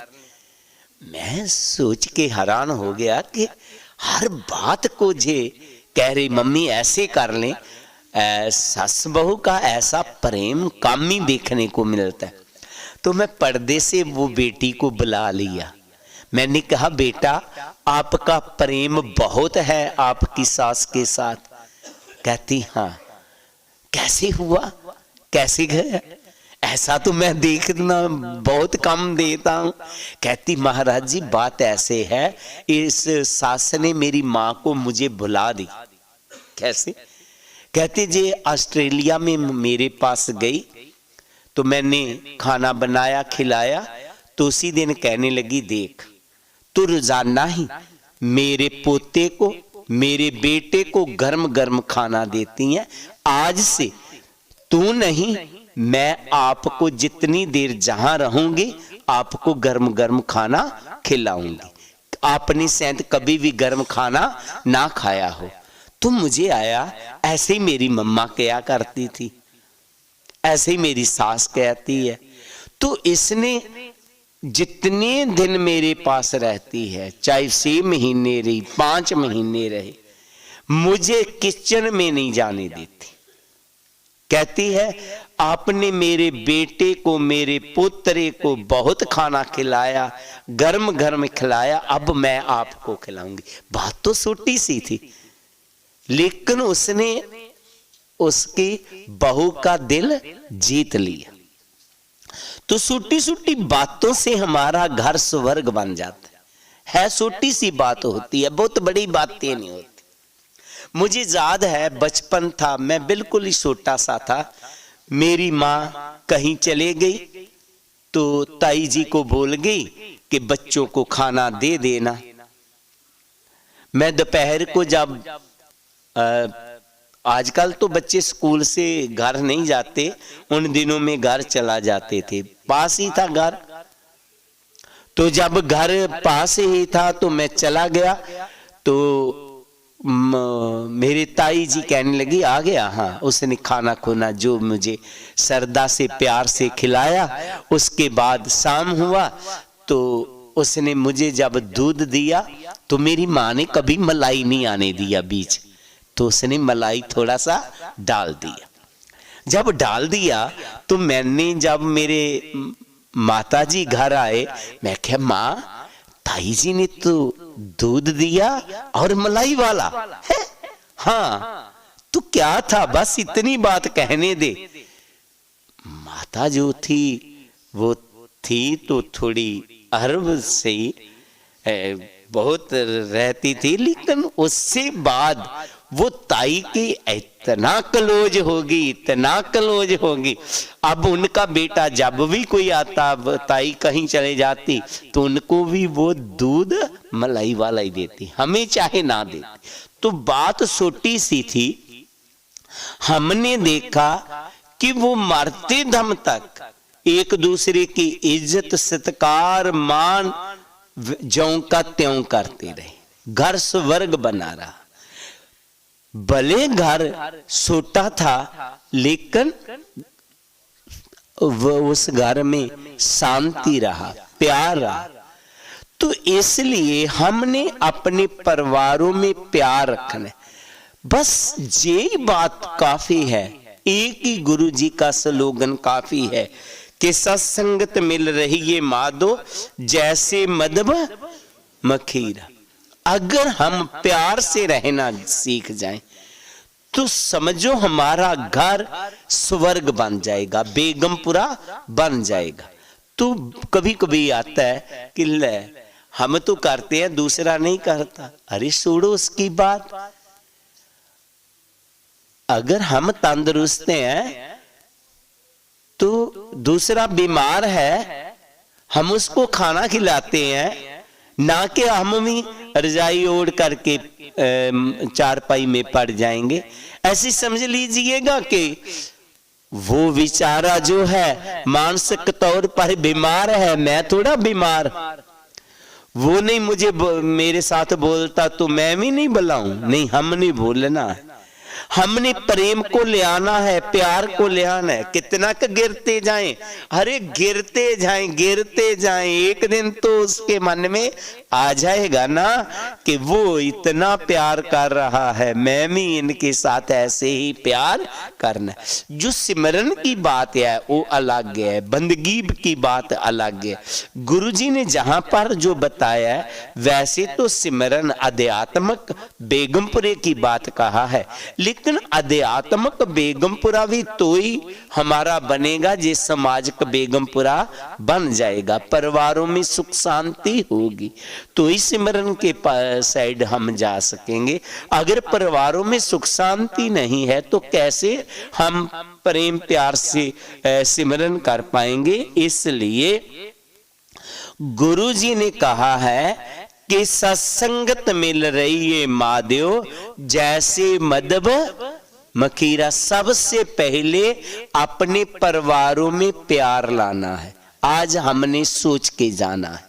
मैं सोच के हैरान हो गया कि हर बात को जे कह रही मम्मी ऐसे कर ले। सस बहू का ऐसा प्रेम कम ही देखने को मिलता है। तो मैं पर्दे से वो बेटी को बुला लिया। मैंने कहा बेटा आपका प्रेम बहुत है आपकी सास के साथ। कहती हाँ। कैसे हुआ, कैसे गया? ऐसा तो मैं देखना बहुत कम देता हूं। कहती महाराज जी बात ऐसे है, इस सास ने मेरी मां को मुझे भुला दी। कैसे? कहती जी ऑस्ट्रेलिया में मेरे पास गई तो मैंने खाना बनाया खिलाया, तो उसी दिन कहने लगी देख तू रोजाना ही मेरे पोते को मेरे बेटे को गर्म गर्म खाना देती है, आज से तू नहीं मैं आपको जितनी देर जहां रहूंगी आपको गर्म गर्म खाना खिलाऊंगी, आपने शायद कभी भी गर्म खाना ना खाया हो। तो मुझे आया, ऐसे ही मेरी मम्मा क्या करती थी, ऐसे ही मेरी सास कहती है। तो इसने जितने दिन मेरे पास रहती है, चाहे 6 महीने रही, 5 महीने रहे, मुझे किचन में नहीं जाने देती। कहती है आपने मेरे बेटे को, मेरे पोतरे को बहुत खाना खिलाया, गर्म गर्म खिलाया, अब मैं आपको खिलाऊंगी। बात तो छोटी सी थी, लेकिन उसने उसकी बहू का दिल जीत लिया। तो छोटी छोटी बातों से हमारा घर स्वर्ग बन जाता है। छोटी सी बात होती है, बहुत बड़ी बातें नहीं होती। मुझे याद है बचपन था, मैं बिल्कुल ही छोटा सा था, मेरी माँ कहीं चले गई तो ताई जी को बोल गई कि बच्चों को खाना दे देना। मैं दोपहर को जब आजकल तो बच्चे स्कूल से घर नहीं जाते, उन दिनों में घर चला जाते थे, पास ही था घर। तो जब घर पास ही था तो मैं चला गया, तो मेरी ताई जी कहने लगी आ गया। हाँ, उसने खाना खुना जो मुझे श्रद्धा से प्यार से खिलाया। उसके बाद शाम हुआ तो उसने मुझे जब दूध दिया तो मेरी माँ ने कभी मलाई नहीं आने दिया बीच, तो उसने मलाई थोड़ा सा डाल दिया। जब डाल दिया तो मैंने, जब मेरे माता जी घर आए, मैं कहा माँ ताई जी ने तो दूध दिया और मलाई वाला है। हाँ तो क्या था, बस इतनी बात कहने दे। माता जो थी वो थी तो थोड़ी अरब से बहुत रहती थी, लेकिन उससे बाद वो ताई की इतना क्लोज होगी, इतना क्लोज होगी। अब उनका बेटा जब भी कोई आता, ताई कहीं चले जाती तो उनको भी वो दूध मलाई वाला ही देती, हमें चाहे ना देती। तो बात छोटी सी थी। हमने देखा कि वो मरते दम तक एक दूसरे की इज्जत सत्कार मान ज्यों का त्यों करते रहे। घर स्वर्ग बना रहा। भले घर छोटा था लेकिन वो उस घर में शांति रहा, प्यार रहा। तो इसलिए हमने अपने परिवारों में प्यार रखना है। बस यही बात काफी है। एक ही गुरु जी का स्लोगन काफी है कि सत्संगत मिल रही है माधो जैसे मधुब मखीरा। अगर हम प्यार से रहना सीख जाएं तो समझो हमारा घर स्वर्ग बन जाएगा, बेगमपुरा बन जाएगा। तो कभी कभी आता है कि ले हम तो करते हैं दूसरा नहीं करता। अरे छोड़ो उसकी बात। अगर हम तंदुरुस्त हैं तो दूसरा बीमार है, हम उसको खाना खिलाते हैं, ना कि हम भी रजाई ओढ़ करके चारपाई में पड़ जाएंगे। ऐसी समझ लीजिएगा कि वो बेचारा जो है मानसिक तौर पर बीमार है, मैं थोड़ा बीमार। वो नहीं मुझे मेरे साथ बोलता तो मैं भी नहीं बुलाऊं, नहीं, हम नहीं बोलना है। हमने प्रेम को ले आना है, प्यार को ले आना है। कितना का गिरते जाएं, अरे गिरते जाएं, गिरते जाएं, एक दिन तो उसके मन में आ जाएगा ना कि वो इतना प्यार कर रहा है, मैं भी इनके साथ ऐसे ही प्यार करना। जो सिमरन की बात है वो अलग है, बंदगी की बात अलग है। गुरुजी ने जहां पर जो बताया है वैसे तो सिमरन अध्यात्मक बेगमपुरे की बात कहा है, लेकिन अध्यात्मक बेगमपुरा भी तो ही हमारा बनेगा जिस समाज का बेगमपुरा बन जाएगा, परिवारों में सुख शांति होगी, तो इस सिमरन के साइड हम जा सकेंगे। अगर परिवारों में सुख शांति नहीं है तो कैसे हम प्रेम प्यार से सिमरन कर पाएंगे। इसलिए गुरु जी ने कहा है कि सत्संगत मिल रही है महादेव जैसे मधुब मखीरा, सबसे पहले अपने परिवारों में प्यार लाना है। आज हमने सोच के जाना है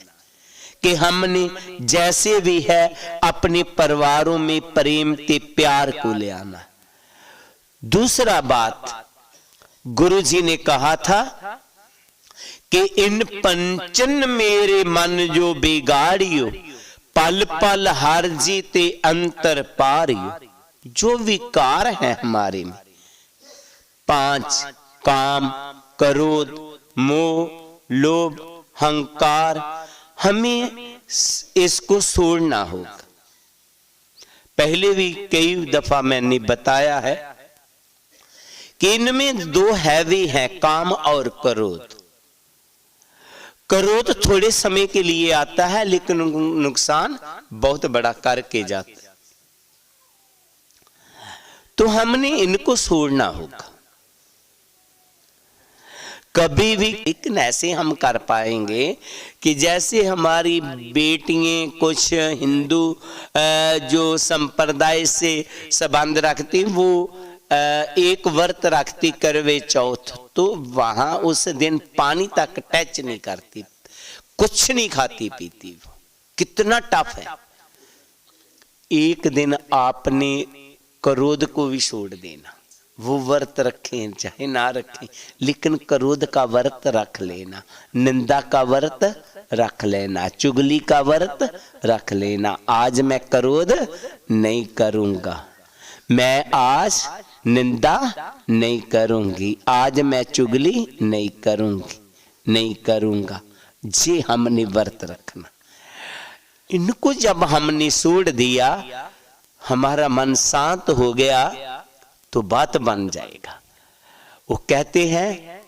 कि हमने जैसे भी है अपने परिवारों में प्रेम के प्यार को ले आना है। दूसरा बात, गुरु जी ने कहा था कि इन पंचन मेरे मन जो बिगाड़ियो, पल पल हर जीते अंतर पारियो। जो विकार है हमारे में, 5 काम, क्रोध, मोह, लोभ, अहंकार, हमें इसको छोड़ना होगा। पहले भी कई दफा मैंने बताया है कि इनमें 2 हैवी हैं, काम और क्रोध। क्रोध थोड़े समय के लिए आता है लेकिन नुकसान बहुत बड़ा करके जाता है। तो हमने इनको छोड़ना होगा। कभी भी लेकिन ऐसे हम कर पाएंगे कि जैसे हमारी बेटियां कुछ हिंदू जो संप्रदाय से संबंध रखती, वो एक व्रत रखती करवे चौथ, तो वहां उस दिन पानी तक टच नहीं करती, कुछ नहीं खाती पीती। वो कितना टफ है। एक दिन आपने क्रोध को भी छोड़ देना। वो व्रत रखें चाहे ना रखें, लेकिन क्रोध का व्रत रख लेना, निंदा का व्रत रख लेना, चुगली का व्रत रख लेना। आज मैं क्रोध नहीं करूंगा, मैं आज निंदा नहीं करूंगी, आज मैं चुगली नहीं करूंगी, नहीं करूंगा। जी हमने व्रत रखना। इनको जब हमने छोड़ दिया, हमारा मन शांत हो गया, तो बात बन जाएगा। वो कहते हैं,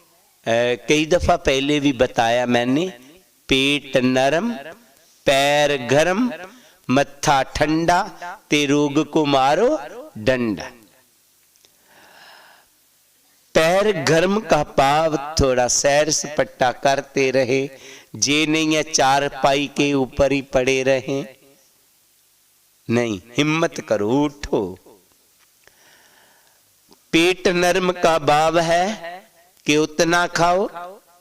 कई दफा पहले भी बताया मैंने, पेट नरम पैर गरम, मत्था ठंडा ते रोग को मारो डंडा। पैर गर्म का पाव थोड़ा सैर सपट्टा करते रहे, जे नहीं है 4 पाई के ऊपर ही पड़े रहे। नहीं, हिम्मत करो, उठो। पेट नरम का भाव है कि उतना खाओ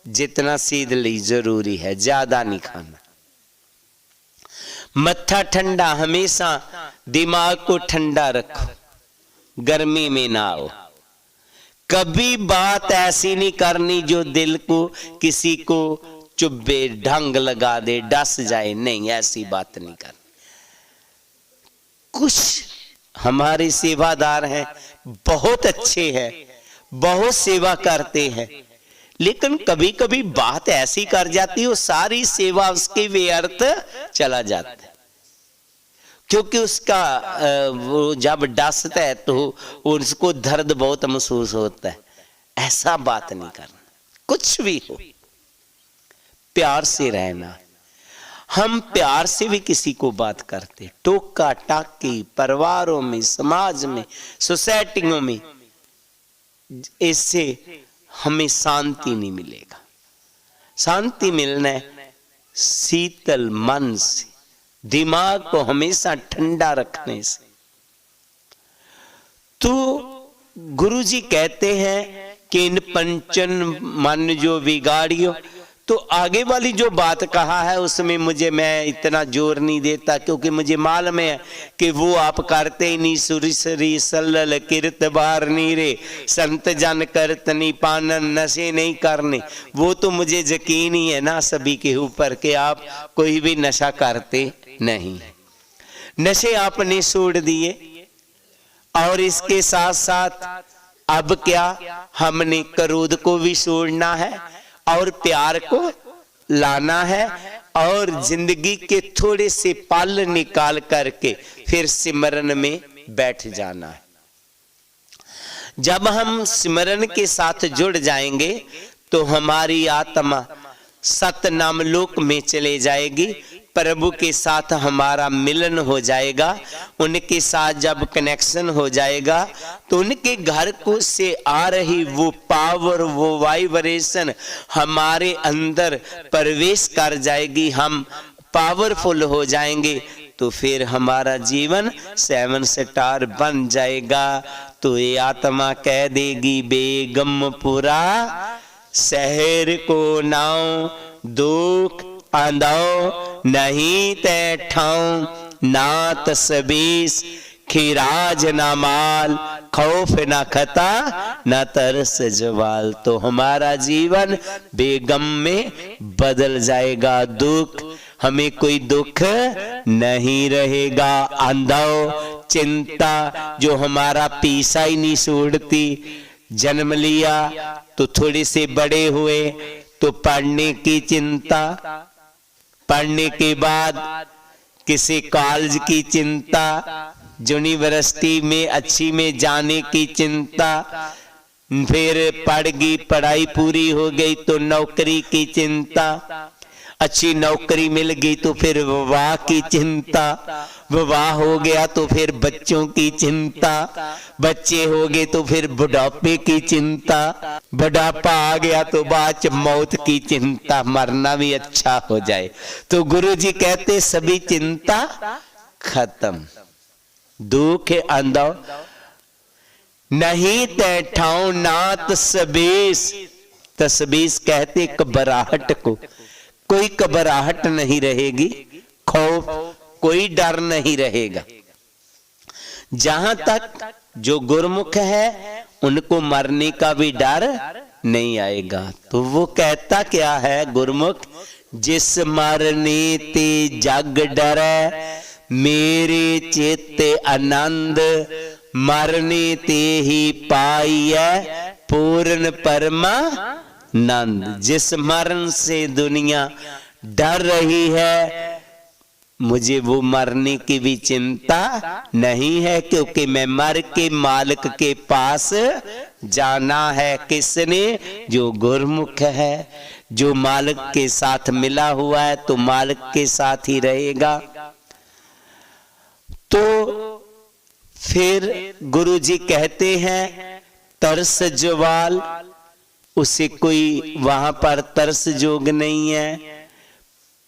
जितना सेहत लिए जरूरी है, ज्यादा नहीं खाना। मत्था ठंडा, हमेशा दिमाग को ठंडा रखो, गर्मी में ना आओ। कभी बात ऐसी नहीं करनी जो दिल को किसी को चुभे, ढंग लगा दे, डस जाए, नहीं, ऐसी बात नहीं करनी। कुछ हमारे सेवादार हैं, बहुत अच्छे हैं, बहुत सेवा करते हैं, लेकिन कभी कभी बात ऐसी कर जाती है, वो सारी सेवा उसके व्यर्थ चला जाता है, क्योंकि उसका वो जब डसता है तो उसको दर्द बहुत महसूस होता है। ऐसा बात नहीं करना। कुछ भी हो, प्यार से रहना। हम प्यार से भी किसी को बात करते, टोका टाकी परिवारों में, समाज में, सोसाइटियों में, इससे हमें शांति नहीं मिलेगा। शांति मिलना है शीतल मन से, दिमाग को हमेशा ठंडा रखने से। तो गुरुजी कहते हैं कि इन पंचन मन जो बिगाड़ियो, तो आगे वाली जो बात कहा है उसमें मुझे, मैं इतना जोर नहीं देता, क्योंकि मुझे मालूम है कि वो आप करते ही नहीं। सुरी सरी सल्लल किरत बार नीरे, संत जन करतनी पानन, नशे नहीं करने। वो तो मुझे यकीन ही है ना सभी के ऊपर कि आप कोई भी नशा करते नहीं। नशे आपने छोड़ दिए, और इसके साथ साथ अब क्या, हमने क्रोध को भी छोड़ना है और प्यार को लाना है, और जिंदगी के थोड़े से पल निकाल करके फिर सिमरन में बैठ जाना है। जब हम सिमरन के साथ जुड़ जाएंगे तो हमारी आत्मा सतनाम लोक में चले जाएगी, प्रभु के साथ हमारा मिलन हो जाएगा। उनके साथ जब कनेक्शन हो जाएगा तो उनके घर को से आ रही वो पावर, वो वाइब्रेशन हमारे अंदर प्रवेश कर जाएगी, हम पावरफुल हो जाएंगे। तो फिर हमारा जीवन 7 स्टार बन जाएगा। तो ये आत्मा कह देगी बेगमपुरा शहर को नाव, दुख आंदो नहीं तै ठाऊं, ना तसबीस खिराज ना माल, खौफ ना खता ना तरस जवाल। तो हमारा जीवन बेगम में बदल जाएगा। दुख, हमें कोई दुख नहीं रहेगा। अंधो चिंता जो हमारा पीछा ही नहीं छोड़ती। जन्म लिया तो थोड़े से बड़े हुए तो पढ़ने की चिंता, पढ़ने के बाद किसी कॉलेज की चिंता, यूनिवर्सिटी में अच्छी में जाने की चिंता, फिर पढ़ गई, पढ़ाई पूरी हो गई तो नौकरी की चिंता, अच्छी नौकरी मिल गई तो फिर विवाह की चिंता, विवाह हो गया तो फिर बच्चों की चिंता, बच्चे हो गए तो फिर बुढ़ापे की चिंता, बुढ़ापा आ गया तो बाद मौत की चिंता, मरना भी अच्छा हो जाए। तो गुरु जी कहते सभी चिंता खत्म। दुख अंधो नहीं तैठाओ ना तसबीस, तसबीस कहते घबराहट को, कोई घबराहट नहीं रहेगी, खौफ कोई डर नहीं रहेगा। जहां तक जो गुरमुख है उनको मरने का भी डर नहीं आएगा। तो वो कहता क्या है गुरमुख, जिस मरने ते जग डरे, मेरे चित्ते आनंद, मरने ते ही पाइए पूर्ण परमानंद। जिस मरण से दुनिया डर रही है, मुझे वो मरने की भी चिंता नहीं है, क्योंकि मैं मर के मालिक के पास जाना है। किसने? जो गुरमुख है, जो मालिक के साथ मिला हुआ है तो मालिक के साथ ही रहेगा। तो फिर गुरु जी कहते हैं तरस जवाल, उसे कोई वहां पर तरस जोग नहीं है,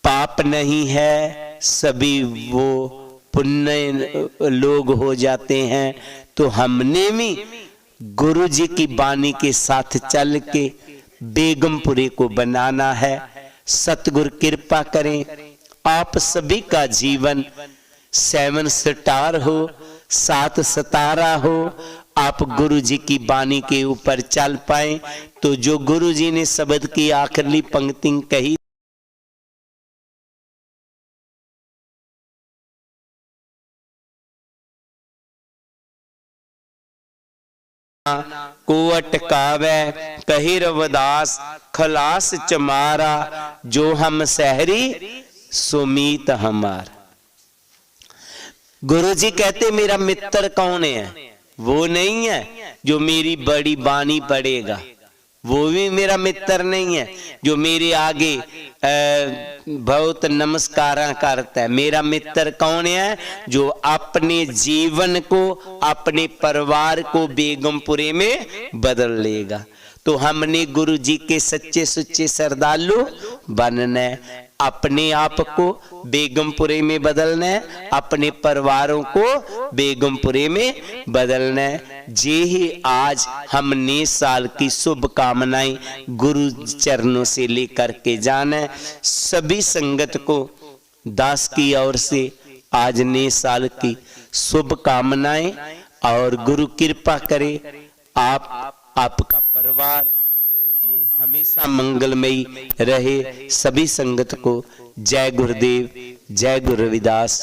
पाप नहीं है, सभी वो पुण्य लोग हो जाते हैं। तो हमने भी गुरु जी की बानी के साथ चल के बेगमपुरे को बनाना है। सतगुरु कृपा करें, आप सभी का जीवन 7 स्टार हो, 7 सितारा हो, आप गुरु जी की बानी के ऊपर चल पाए। तो जो गुरु जी ने शब्द की आखिरी पंक्ति कही, को अटकावे कही रविदास, खलास चमारा, जो हम सहरी सुमीत हमार। गुरु जी कहते मेरा मित्र कौन है? वो नहीं है जो मेरी बड़ी बानी पढ़ेगा, वो भी मेरा मित्र नहीं है जो मेरे आगे बहुत नमस्कार करता है। मेरा मित्र कौन है? जो अपने जीवन को, अपने परिवार को बेगमपुरे में बदल लेगा। तो हमने गुरु जी के सच्चे सुच्चे श्रद्धालु बनना है, अपने आप को बेगमपुरे में बदलना है, अपने परिवारों को बेगमपुरे में बदलना है। जे ही आज हम नए साल की शुभकामनाएं गुरु चरणों से लेकर के जाना है। सभी संगत को दास की ओर से आज नए साल की शुभकामनाएं, और गुरु कृपा करे आपका परिवार हमेशा मंगलमयी रहे। सभी संगत को जय गुरुदेव, जय गुरु रविदास।